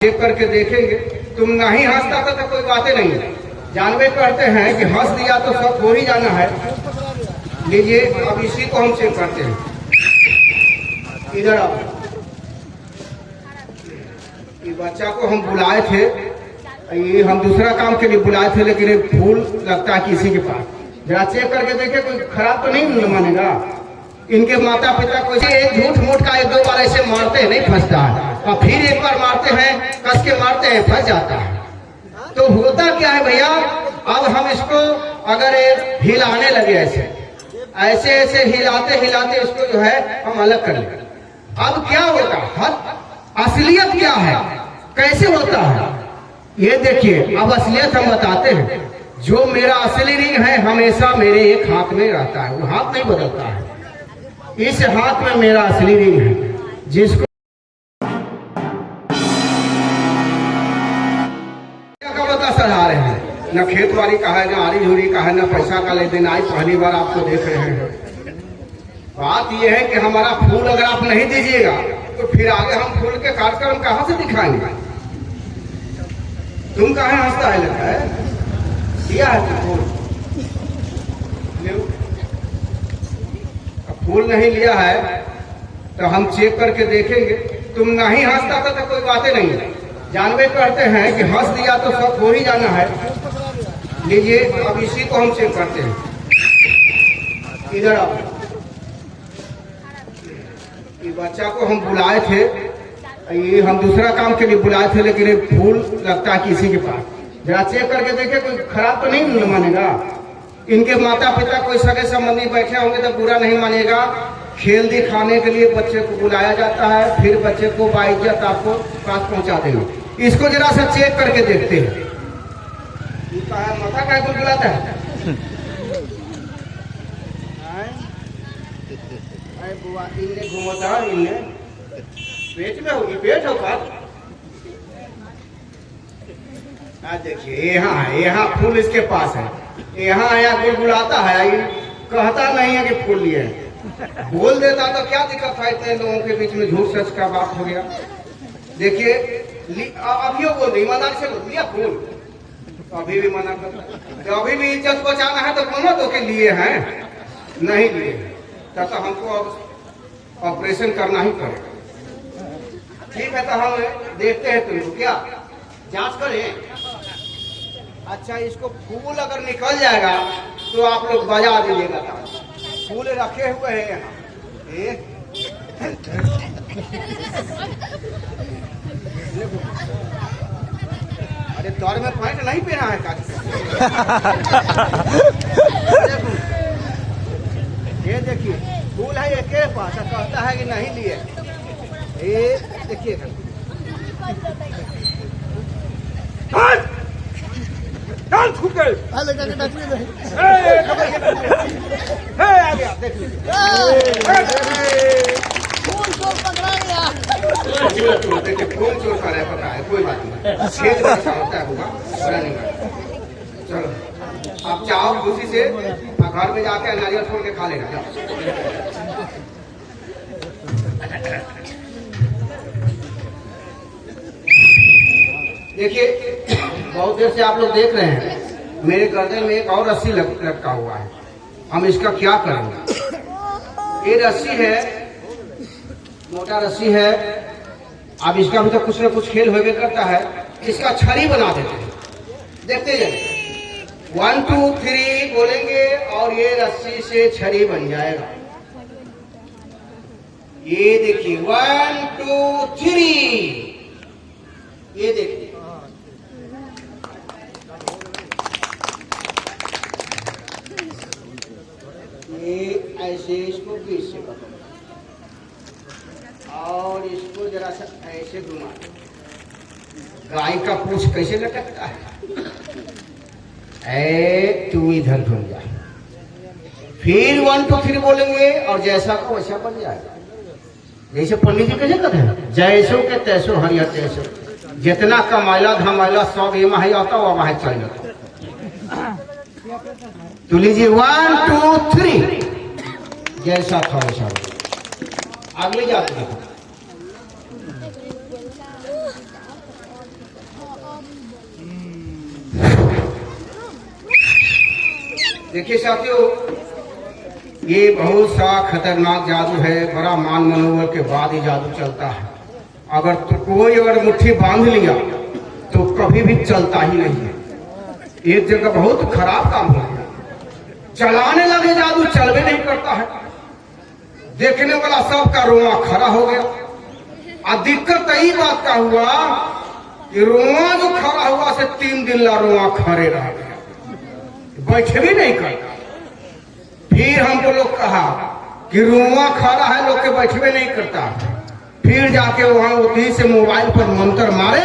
Check करके देखेंगे। तुम नहीं हंसता तो कोई बातें नहीं है। जानवे करते हैं कि हंस दिया तो सब हो ही जाना है। लीजिए अब इसी को हम चेक करते हैं। इधर आओ। ये बच्चा को हम बुलाए थे, ये हम दूसरा काम के लिए बुलाए थे, लेकिन ये फूल लगता है किसी के पास। जरा चेक करके देखे कोई खराब तो नहीं मानेगा। इनके माता पिता को झूठ मूठ का एक दो बार ऐसे मारते हैं, नहीं फंसता है, और फिर एक बार मारते हैं, कस के मारते हैं, फंस जाता है। तो होता क्या है भैया, अब हम इसको अगर हिलाने लगे ऐसे ऐसे ऐसे हिलाते हिलाते इसको जो है हम अलग कर लेंगे। अब क्या होगा, असलियत क्या है, कैसे होता है, ये देखिए। अब असलियत हम बताते हैं। जो मेरा असली रिंग है हमेशा मेरे एक हाथ में रहता है, वो हाथ नहीं बदलता है। इस हाथ में मेरा असली रिंग है, जिसको सजा रहे हैं। न खेतवाड़ी का है, न आरी झोरी का है, न पैसा का लेन। आज पहली बार आपको देख रहे हैं। बात यह है कि हमारा फूल अगर आप नहीं दीजिएगा तो फिर आगे हम फूल के कार्यक्रम कहां से दिखाएंगे। तुम कहां हंसता है, लगता है दिया है फूल। फूल नहीं लिया है तो हम चेक करके देखेंगे। तुम नहीं हंसता तो कोई बातें नहीं है। जानवे करते हैं कि हंस दिया तो सब हो ही जाना है। लीजिए अब इसी को हम चेक करते हैं। इधर आओ। ये बच्चा को हम बुलाए थे, ये हम दूसरा काम के लिए बुलाए थे, लेकिन ये फूल लगता है किसी के पास। जरा चेक करके देखे कोई खराब तो नहीं मानेगा। इनके माता पिता कोई सगे संबंधी बैठे होंगे तो बुरा नहीं मानेगा। खेल दिखाने के लिए बच्चे को बुलाया जाता है, फिर बच्चे को बाइज्जत आपको पास पहुंचा देंगे। इसको जरा सा चेक करके देखते हैं। माथा क्या कुछ बुलाता है, बुआ इनने घूमता, इनने पेट में होगी, पेट होगा। देखिए यहाँ फूल इसके पास है, यहाँ आया गुलगुलाता है, कहता नहीं है कि फूल लिए हैं। बोल देता तो क्या दिक्कत था, इतने लोगों के बीच में झूठ सच का बात हो गया। देखिए अभी वो बोल रही, ईमानदार से बोल लिया फूल, तो अभी भी मना कर। तो अभी भी इज्जत बचाना है तो बोलो तो के लिए हैं, नहीं लिए तब तो हमको अब ऑपरेशन करना ही पड़ेगा। ठीक है, तो हम देखते हैं तुमको क्या जांच करें। अच्छा, इसको फूल अगर निकल जाएगा तो आप लोग बजा दीजिएगा। फूल रखे हुए हैं यहाँ। अरे दौर में पैंट नहीं पहना है का? ये देखिए फूल है एक के पास, कहता है कि नहीं लिए। ये देखिए आ गया, देख लीजिए फूल चोर पकड़ा गया। फूल चोर का है, पता है, कोई बात नहीं। छेद ऐसा होता है, होगा बड़ा नहीं है। चलो आप चाहो खुशी से घर में जाके नारियल फोड़ के खा लेना। देखिए बहुत देर से आप लोग देख रहे हैं, मेरे गर्दन में एक और रस्सी लटका हुआ है। हम इसका क्या करेंगे। ये रस्सी है, मोटा रस्सी है। अब इसका भी तो कुछ ना कुछ खेल होगे करता है। इसका छड़ी बना देते हैं, देखते जाइए। 1 2 3 बोलेंगे और ये रस्सी से छड़ी बन जाएगा। ये देखिए 1 2 3, ये देखिए ये ऐसे इसको बीच से पकड़ो और इसको जरा सा ऐसे घुमा। गाय का पूंछ कैसे लटकता है, तू इधर घूम जा। फिर 1 2 3 बोलेंगे और जैसा को वैसा बन जाएगा। जैसे पंडित जी कैसे कहते हैं, जैसो के तैसो हरिया तैसो, जितना कमाइला धमाइला सब ये माही आता वो माही चल जाता। तो लीजिए 1 2 3, जैसा था वैसा। अगले जाते हैं देखिए साथियों, ये बहुत सा खतरनाक जादू है। बड़ा मान मनोबल के बाद ही जादू चलता है। अगर तो कोई अगर मुट्ठी बांध लिया तो कभी भी चलता ही नहीं है। एक जगह बहुत खराब काम हो गया, चलाने लगे जादू, चल भी नहीं करता है। देखने वाला सबका रोआ खड़ा हो गया। और दिक्कत यही बात का हुआ कि रोआ जो खड़ा हुआ से 3 दिन ला रोआ खड़े रह गया, बैठे भी नहीं करता। फिर हमको लोग कहा कि रोआ खड़ा है, लोग के बैठे नहीं करता। फिर जाके वहां उसी से मोबाइल पर मंत्र मारे,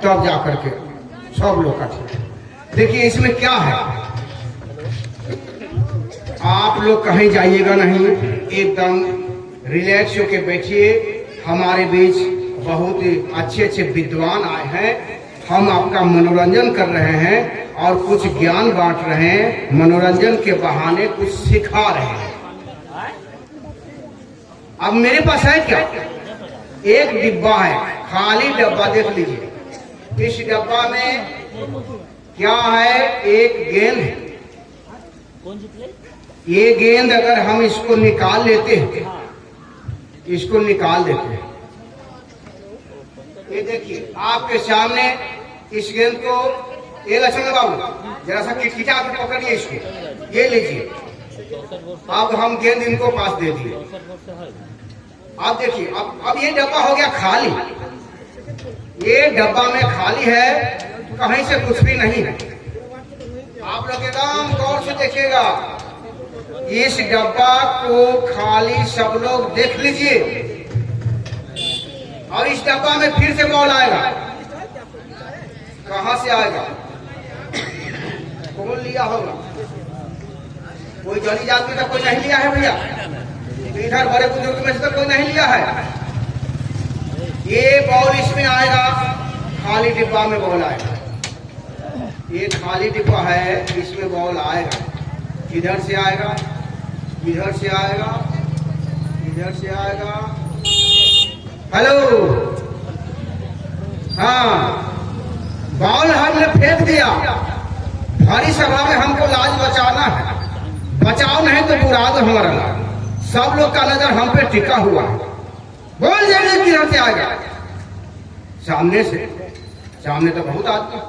तब जाकर के सब लोग का ठीक। देखिए इसमें क्या है, आप लोग कहीं जाइएगा नहीं, एकदम रिलैक्स होके बैठिए। हमारे बीच बहुत अच्छे अच्छे विद्वान आए हैं, हम आपका मनोरंजन कर रहे हैं और कुछ ज्ञान बांट रहे हैं, मनोरंजन के बहाने कुछ सिखा रहे हैं। अब मेरे पास है क्या, एक डिब्बा है, खाली डब्बा, देख लीजिए। इस डब्बा में क्या है, एक गेंद है। ये गेंद अगर हम इसको निकाल लेते हैं, इसको निकाल देते हैं, ये देखिए आपके सामने इस गेंद को, ये लक्ष्मण बाबू जरा सा खिंचा के पकड़िए इसको, ये लीजिए। अब हम गेंद इनको पास दे दिए। आप देखिए, अब ये डब्बा हो गया खाली। ये डब्बा में खाली है, कहीं से कुछ भी नहीं है। आप लोग एकदम गौर से देखिएगा, इस डब्बा को खाली सब लोग देख लीजिए। और इस डब्बा में फिर से बॉल आएगा। कहां से आएगा, कौन लिया होगा? कोई जली जात में तो कोई नहीं लिया है भैया, इधर बड़े बुजुर्ग में से तो कोई नहीं लिया है। ये बॉल इसमें आएगा, खाली डिब्बा में बॉल आएगा। ये खाली डिब्बा है, इसमें बॉल आएगा। इधर से आएगा, इधर से आएगा, इधर से आएगा। हेलो, हाँ, बॉल हमने फेंक दिया। भारी सभा में हमको लाज बचाना है, बचाओ नहीं तो बुरा दो हमारा लाज। सब लोग का नजर हम पे टिका हुआ है। बोल जाने किधर से आएगा, सामने से। सामने तो बहुत आदमी,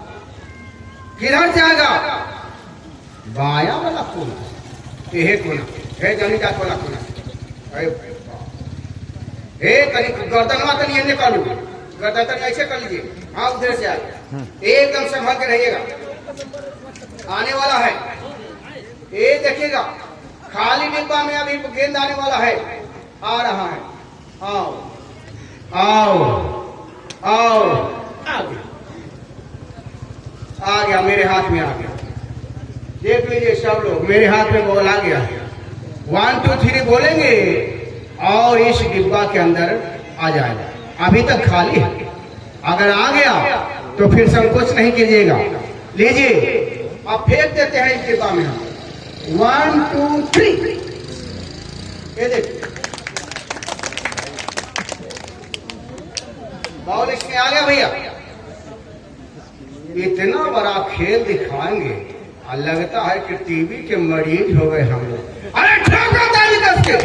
किधर से आएगा? बाया वाला कोना, ये कोना है, जनी जात वाला कोना। तनी गर्दनवा तनी ये निकालू, गर्दन तनी ऐसे कर लीजिए। हाँ, उधर से आएगा, एकदम संभल के रहिएगा। आने वाला है, ये देखिएगा, खाली डिब्बा में अभी गेंद आने वाला है, आ रहा है। आओ आओ आओ, आ गया, मेरे हाथ में आ गया। देख लीजिए सब लोग, मेरे हाथ में बॉल आ गया। 1 2 3 बोलेंगे और इस डिब्बा के अंदर आ जाएगा। अभी तक खाली है, अगर आ गया तो फिर संकोच नहीं कीजिएगा। लीजिए, अब फेंक देते हैं इस डिब्बा में। 1 2 3, ये देखिए बॉल इसमें आ गया भैया। इतना बड़ा खेल दिखाएंगे और लगता है कि टीवी के मरीज हो गए हम लोग। अरे ठोको ताली कस के।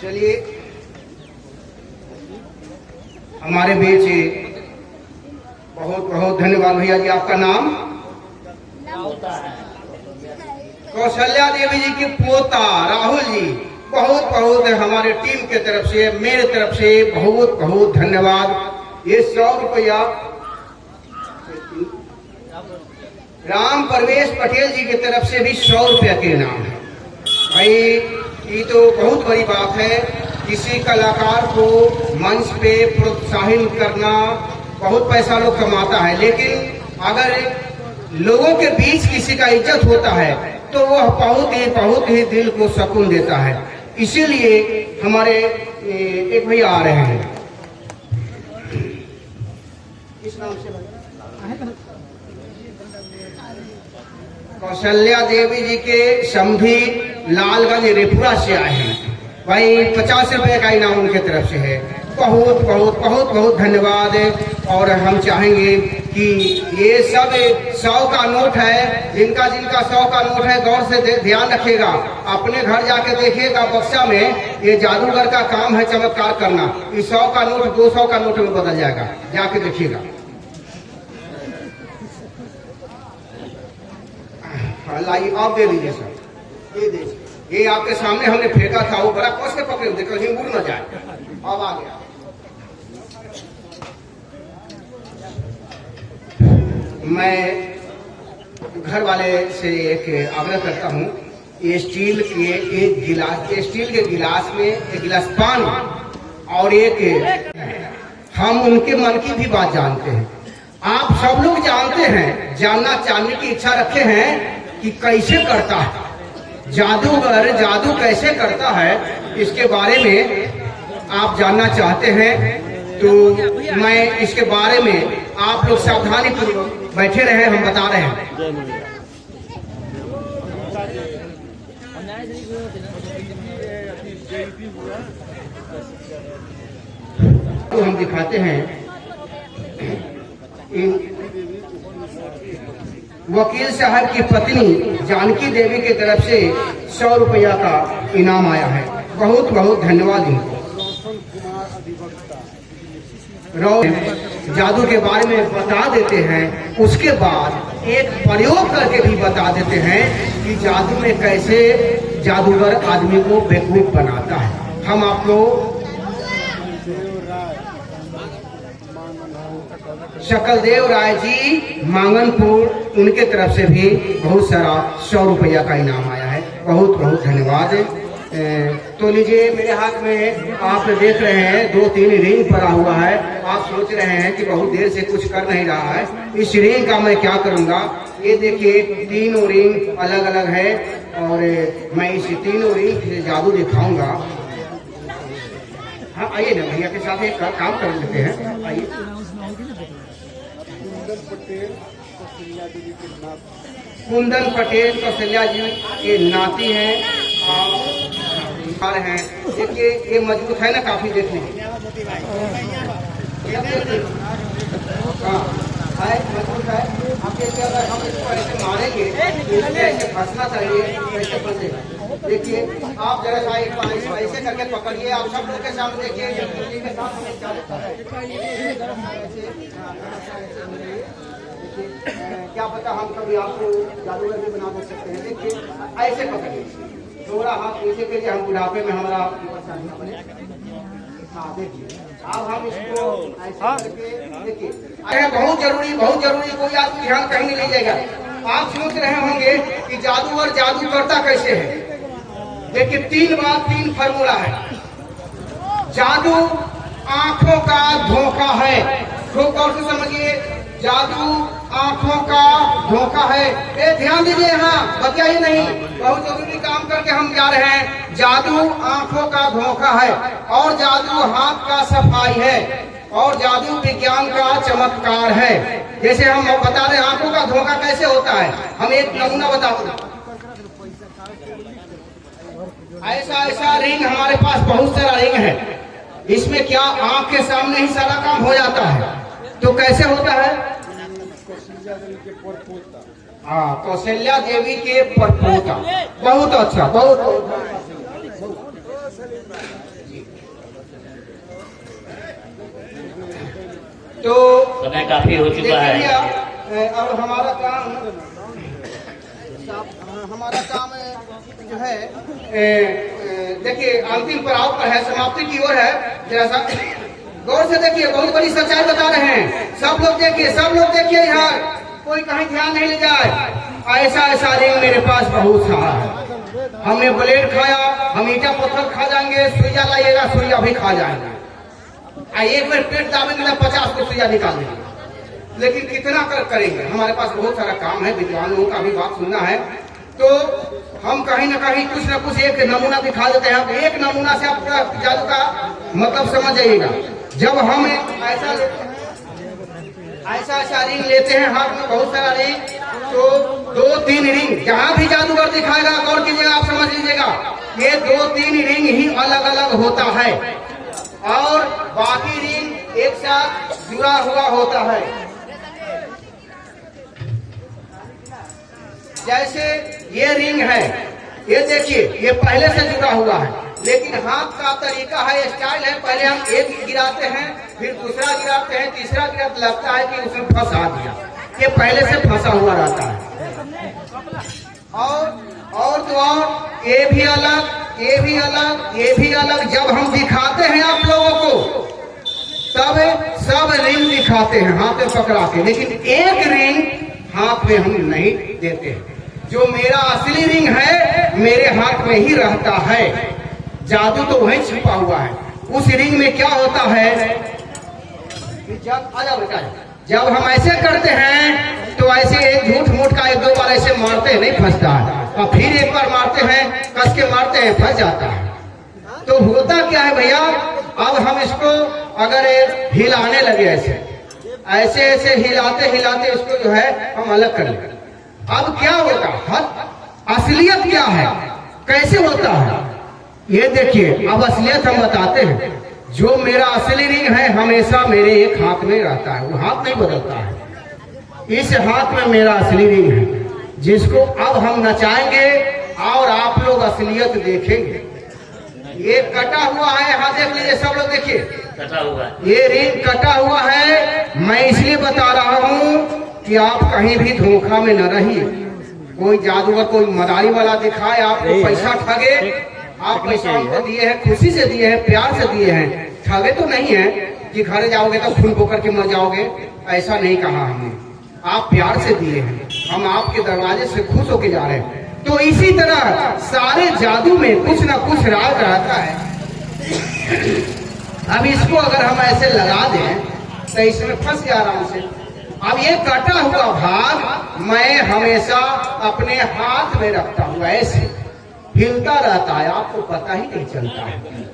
चलिए, हमारे बीच बहुत बहुत धन्यवाद भैया जी। आपका नाम? कौशल्या देवी जी की पोता राहुल जी, बहुत बहुत हमारे टीम के तरफ से, मेरे तरफ से बहुत बहुत धन्यवाद। ये 100 रुपया राम परवेश पटेल जी की तरफ से भी 100 रुपया के इनाम है। भाई ये तो बहुत बड़ी बात है, किसी कलाकार को मंच पे प्रोत्साहित करना। बहुत पैसा लोग कमाता है, लेकिन अगर लोगों के बीच किसी का इज्जत होता है तो वह बहुत ही दिल को सुकून देता है। इसीलिए हमारे एक भैया आ रहे हैं, किस नाम से? कौशल्या देवी जी के समधी लालगंज रेपुरा से आए हैं। भाई 50 रुपए का इनाम उनके तरफ से है। बहुत बहुत बहुत बहुत धन्यवाद। और हम चाहेंगे कि ये सब 100 का नोट है, जिनका जिनका 100 का नोट है गौर से ध्यान रखिएगा, अपने घर जाके देखिएगा बक्सा में, ये जादूगर का काम है चमत्कार करना। इस 100 का नोट 200 का नोट में बदल जाएगा, जाके देखिएगा। लाइए आप दे दीजिए सर, ये दीजिए। ये आपके सामने हमने फेंका था, वो बड़ा कस के पकड़े थे, कहीं उड़ न जाए। अब आ गया। मैं घर वाले से एक आग्रह करता हूँ, ये स्टील के एक गिलास, स्टील के गिलास में एक गिलास पानी और एक, हम उनके मन की भी बात जानते हैं, आप सब लोग जानते हैं, जानना चाहने की इच्छा रखे हैं कि कैसे करता है जादूगर, जादू कैसे करता है, इसके बारे में आप जानना चाहते हैं तो मैं इसके बारे में आप लोग सावधानी पूर्वक बैठे रहे, हम बता रहे हैं। तो हम दिखाते हैं, वकील साहब की पत्नी जानकी देवी की तरफ से 100 रुपया का इनाम आया है। बहुत बहुत धन्यवाद इनको। जादू के बारे में बता देते हैं, उसके बाद एक प्रयोग करके भी बता देते हैं कि जादू में कैसे जादूगर आदमी को बेवकूफ बनाता है। हम आपको शकलदेव राय जी मांगनपुर, उनके तरफ से भी बहुत सारा 100 रुपया का इनाम आया है। बहुत बहुत धन्यवाद। तो लीजिए, मेरे हाथ में आप देख रहे हैं 2-3 रिंग पड़ा हुआ है। आप सोच रहे हैं कि बहुत देर से कुछ कर नहीं रहा है, इस रिंग का मैं क्या करूंगा। ये देखिए, तीनों रिंग अलग अलग है और मैं इस तीनों रिंग से जादू दिखाऊंगा। हाँ आइए ना, भैया के साथ एक काम कर लेते हैं, आइए। कुंदन पटेल कौशल्या जी के नाती हैं और हैं। देखिए ये मजबूत है ना काफी, देखने हाँ मजबूत है। अब जैसे अगर हम इसको ऐसे मारेंगे तो ऐसे फंसना चाहिए, ऐसे फंसेगा। देखिए आप जरा सा एक बार ऐसे करके पकड़िए, आप सब लोग के सामने देखिए के साथ हमें क्या पता हम कभी आपको जादूगर भी बना दे सकते हैं। देखिए ऐसे पकड़िए, थोड़ा हाथ नीचे के लिए, हम बुढ़ापे में हमारा हाँ देखिए। अब हम इसको ऐसे करके देखिए, बहुत जरूरी कोई आपको ध्यान कहीं नहीं ले जाएगा। आप सोच रहे होंगे कि जादूगर जादू करता कैसे है। देखिए 3 बात 3 फार्मूला है। जादू आंखों का धोखा है, खूब गौर से समझिए, जादू आंखों का धोखा है। ये ध्यान दीजिए, यहाँ बतियाइए नहीं, बहुत जरूरी काम करके हम जा रहे हैं। जादू आंखों का धोखा है और जादू हाथ का सफाई है और जादू विज्ञान का चमत्कार है। जैसे हम बता रहे आंखों का धोखा कैसे होता है, हम एक नमूना बताते। ऐसा रिंग हमारे पास बहुत सारा रिंग है, इसमें क्या आंख के सामने ही सारा काम हो जाता है। तो कैसे होता है, हाँ कौशल्या देवी के परपोता। बहुत अच्छा, बहुत तो समय काफी हो चुका है। अब हमारा काम जो है देखिए अंतिम पड़ाव पर है, समाप्ति की ओर है। जरा सा गौर से देखिए, बहुत बड़ी सच्चाई बता रहे हैं। सब लोग देखिए यहाँ, कोई कहीं ध्यान नहीं ले जाए। ऐसा रिंग मेरे पास बहुत सारा है। हमने ब्लेड खाया, हम ईटा पत्थर खा जाएंगे, सुइया लाइएगा सुइया भी खा जाएंगे। एक बार पेट दाबेंगे 50 को सुइया निकाल देंगे। लेकिन कितना करेंगे, हमारे पास बहुत सारा काम है, विद्वानों का भी बात सुनना है। तो हम कहीं ना कहीं कुछ न कुछ एक नमूना दिखा देते हैं। एक नमूना से आप जादू का मतलब समझ जाइएगा। जब हम ऐसा रिंग लेते हैं, हाथ में बहुत सारा रिंग, तो 2-3 रिंग जहां भी जादूगर दिखाएगा, गौर कीजिएगा, आप समझ लीजिएगा ये 2-3 रिंग ही अलग अलग होता है और बाकी रिंग एक साथ जुड़ा हुआ होता है। जैसे ये रिंग है, ये देखिए ये पहले से जुड़ा हुआ है, लेकिन हाथ का तरीका है, स्टाइल है, पहले हम एक गिराते हैं, फिर दूसरा गिराते हैं, तीसरा गिराते, लगता है कि उसने फंसा दिया, ये पहले से फंसा हुआ रहता है। और तो और ये भी अलग, ये भी अलग, ये भी अलग। जब हम दिखाते हैं आप लोगों को तब सब रिंग दिखाते हैं हाथ में पकड़ा के, लेकिन एक रिंग हाथ में हम नहीं देते हैं। जो मेरा असली रिंग है मेरे हाथ में ही रहता है, जादू तो वहीं छिपा हुआ है। उस रिंग में क्या होता है, जब हम ऐसे करते हैं तो ऐसे एक झूठ मूठ का 1-2 बार ऐसे मारते हैं, नहीं फंसता है, और फिर एक बार मारते हैं, कस के मारते हैं, फंस जाता है। तो होता क्या है भैया, अब हम इसको अगर हिलाने लगे ऐसे ऐसे ऐसे हिलाते हिलाते इसको जो है हम अलग कर लें, अब क्या होगा, असलियत क्या है, कैसे होता है, ये देखिए। अब असलियत हम बताते हैं। जो मेरा असली रिंग है हमेशा मेरे एक हाथ में रहता है, वो हाथ नहीं बदलता है। इस हाथ में मेरा असली रिंग है, जिसको अब हम नचाएंगे और आप लोग असलियत देखेंगे। ये कटा हुआ है, यहाँ देख लीजिए सब लोग, देखिए कटा हुआ है, ये रिंग कटा हुआ है। मैं इसलिए बता रहा हूँ कि आप कहीं भी धोखा में न रहिए। कोई जादूगर, कोई मदारी वाला दिखाए, आपको पैसा ठगे, आप पैसा उनको दिए हैं, खुशी से दिए हैं, प्यार से दिए हैं, ठगे तो नहीं है कि घर जाओगे तो खून पोकर के मर जाओगे, ऐसा नहीं कहा हमने। आप प्यार से दिए हैं, हम आपके दरवाजे से खुश होके जा रहे हैं। तो इसी तरह सारे जादू में कुछ ना कुछ राज रहता है। अब इसको अगर हम ऐसे लगा दें तो इसमें फंस गया आराम से। अब ये कटा हुआ भाग मैं हमेशा अपने हाथ में रखता हूँ, ऐसे हिलता रहता है, आपको पता ही नहीं चलता है।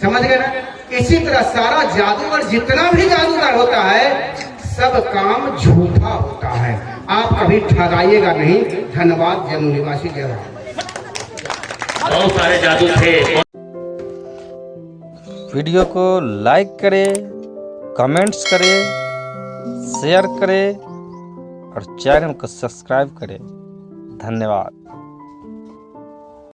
समझ गए ना? इसी तरह सारा जादूगर, जितना भी जादूगर होता है, सब काम झूठा होता है। आप कभी ठगाइएगा नहीं। धन्यवाद। जम्मू निवासी जय। बहुत सारे जादू थे। वीडियो को लाइक करें, कमेंट्स करें, शेयर करें और चैनल को सब्सक्राइब करें। धन्यवाद।